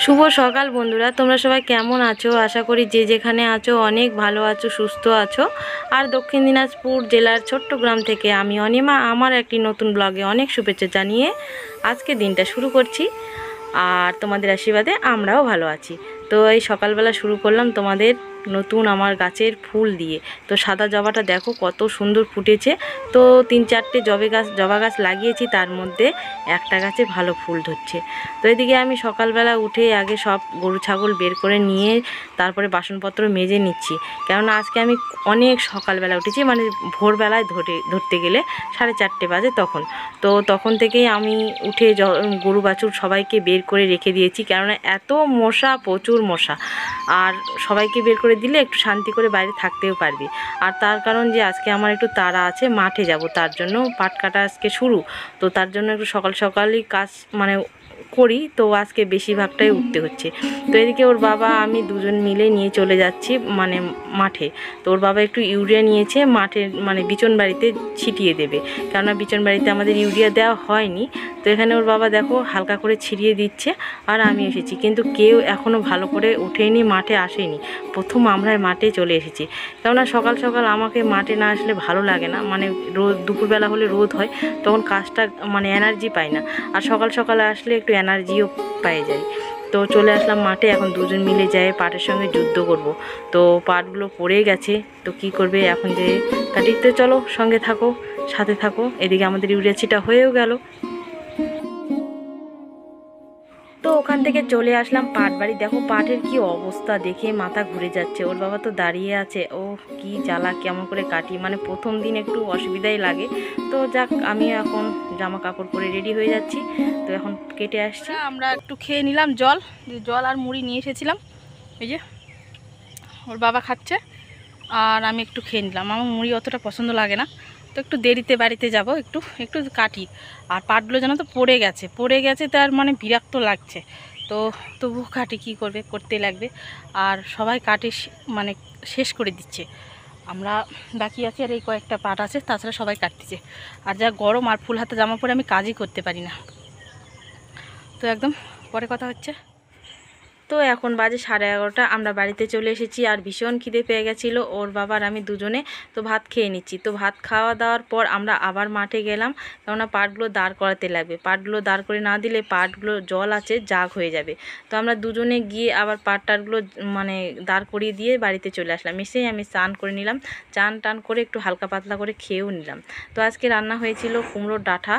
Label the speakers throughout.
Speaker 1: শুভ সকাল বন্ধুরা, তোমরা সবাই কেমন আছো? আশা করি যে যেখানে আছো অনেক ভালো আছো, সুস্থ আছো। আর দক্ষিণ দিনাজপুর জেলার ছোট্ট গ্রাম থেকে আমি অনিমা আমার একটি নতুন ব্লগে অনেক শুভেচ্ছা জানিয়ে আজকে দিনটা শুরু করছি। আর তোমাদের আশীর্বাদে আমরাও ভালো আছি। তো এই সকালবেলা শুরু করলাম তোমাদের নতুন আমার গাছের ফুল দিয়ে। তো সাদা জবাটা দেখো কত সুন্দর ফুটেছে। তো 3-4টে জবা গাছ লাগিয়েছি, তার মধ্যে একটা গাছে ভালো ফুল ধরছে। তো এদিকে আমি সকালবেলা উঠে আগে সব গরু ছাগল বের করে নিয়ে তারপরে বাসনপত্র মেজে নিচ্ছি। কেননা আজকে আমি অনেক সকালবেলা উঠেছি, মানে ভোরবেলায় ধরতে গেলে 4:30 বাজে তখন। তো তখন থেকেই আমি উঠে গরু বাছুর সবাইকে বের করে রেখে দিয়েছি, কেননা এত মশা, প্রচুর মশা। আর সবাইকে বের করে দিলে একটু শান্তি করে বাইরে থাকতেও পারবি। আর তার কারণ যে আজকে আমার একটু তাড়া আছে, মাঠে যাব, তার জন্য পাট কাটা আজকে শুরু। তো তার জন্য একটু সকাল সকালই কাজ মানে করি, তো আজকে বেশিরভাগটাই উঠতে হচ্ছে। তো এদিকে ওর বাবা আমি দুজন মিলে নিয়ে চলে যাচ্ছি মানে মাঠে। তো ওর বাবা একটু ইউরিয়া নিয়েছে, মাঠের মানে বিচন বাড়িতে ছিটিয়ে দেবে, কেননা বিচন বাড়িতে আমাদের ইউরিয়া দেওয়া হয়নি। তো এখানে ওর বাবা দেখো হালকা করে ছিটিয়ে দিচ্ছে। আর আমি এসেছি, কিন্তু কেউ এখনও ভালো করে ওঠেনি, মাঠে আসেনি। প্রথম আমরা মাঠে চলে এসেছি, কেননা সকাল সকাল আমাকে মাঠে না আসলে ভালো লাগে না। মানে রোদ দুপুরবেলা হলে রোদ হয়, তখন কাজটা মানে এনার্জি পাই না। আর সকাল সকালে আসলে একটু এনার্জিও পেয়ে যায়। তো চলে আসলাম মাঠে, এখন দুজন মিলে যায় পাটের সঙ্গে যুদ্ধ করব। তো পাটগুলো পড়ে গেছে, তো কি করবে এখন যে কাটিতে, চলো সঙ্গে থাকো, সাথে থাকো। এদিকে আমাদের ইউরিয়া ছিটা হয়েও গেল। তো ওখান থেকে চলে আসলাম পাট বাড়ি। দেখো পাটের কি অবস্থা, দেখে মাথা ঘুরে যাচ্ছে। ওর বাবা তো দাঁড়িয়ে আছে, ও কি জ্বালা, কেমন করে কাটি। মানে প্রথম দিন একটু অসুবিধাই লাগে। তো যাক, আমি এখন জামা কাপড় পরে রেডি হয়ে যাচ্ছি। তো এখন কেটে আসছি। আমরা একটু খেয়ে নিলাম জল আর মুড়ি নিয়ে এসেছিলাম। এই যে ওর বাবা খাচ্ছে আর আমি একটু খেয়ে নিলাম। আমার মুড়ি অতটা পছন্দ লাগে না, তো একটু দেরিতে বাড়িতে যাব, একটু একটু কাটি। আর পাটগুলো যেন তো পড়ে গেছে, তার মানে বিরক্ত লাগছে। তো তবু কাটি, কী করবে, করতে লাগবে। আর সবাই কাটে মানে শেষ করে দিচ্ছে, আমরা বাকি আছি। আর এই কয়েকটা পাট আছে, তাছাড়া সবাই কাটতেছে। আর যা গরম, আর ফুল হাতে জামা পরে আমি কাজই করতে পারি না। তো একদম পরে কথা হচ্ছে। তো এখন বাজে 11:30, আমরা বাড়িতে চলে এসেছি। আর ভীষণ খিদে পেয়ে গেছিলো ওর বাবার আমি দুজনে। তো ভাত খেয়ে নিচ্ছি। তো ভাত খাওয়া দাওয়ার পর আমরা আবার মাঠে গেলাম, কেননা পাটগুলো দাঁড় করাতে লাগবে। পাটগুলো দাঁড় করে না দিলে পাটগুলো জল আছে জাগ হয়ে যাবে। তো আমরা দুজনে গিয়ে আবার পাটটারগুলো মানে দাঁড় করিয়ে দিয়ে বাড়িতে চলে আসলাম। এসেই আমি স্নান করে নিলাম, টান করে একটু হালকা পাতলা করে খেয়েও নিলাম। তো আজকে রান্না হয়েছিল কুমড়োর ডাঁটা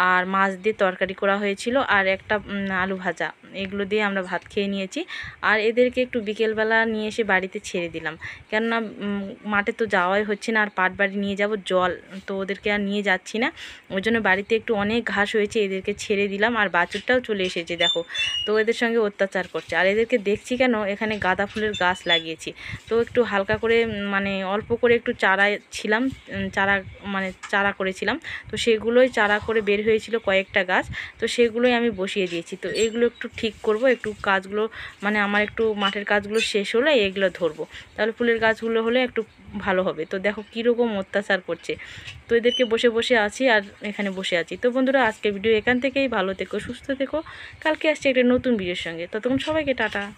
Speaker 1: আর মাছ দিয়ে তরকারি করা হয়েছিল, আর একটা আলু ভাজা। এগুলো দিয়ে আমরা ভাত খেয়ে নিয়েছি। আর এদেরকে একটু বিকেলবেলা নিয়ে এসে বাড়িতে ছেড়ে দিলাম, কেননা মাঠে তো যাওয়াই হচ্ছে না। আর পাট বাড়ি নিয়ে যাব জল, তো ওদেরকে আর নিয়ে যাচ্ছি না। ওই জন্য বাড়িতে একটু অনেক ঘাস হয়েছে, এদেরকে ছেড়ে দিলাম। আর বাছুরটাও চলে এসেছে দেখো, তো এদের সঙ্গে অত্যাচার করছে। আর এদেরকে দেখছি কেন, এখানে গাঁদা ফুলের গাছ লাগিয়েছি। তো একটু হালকা করে মানে অল্প করে একটু চারা ছিলাম, চারা করেছিলাম। তো সেগুলোই চারা করে বের হয়েছিল কয়েকটা গাছ, তো সেগুলোই আমি বসিয়ে দিয়েছি। তো এইগুলো একটু ঠিক করব, একটু কাজগুলো মানে আমার একটু মাঠের কাজগুলো শেষ হলে এগুলো ধরবো, তাহলে ফুলের গাছগুলো হলে একটু ভালো হবে। তো দেখো কীরকম অত্যাচার করছে। তো এদেরকে বসে বসে আছি আর এখানে বসে আছি। তো বন্ধুরা, আজকের ভিডিও এখান থেকেই। ভালো থেকো, সুস্থ থেকো। কালকে আসছে একটা নতুন ভিডিওর সঙ্গে, ততক্ষণ সবাইকে টাটা।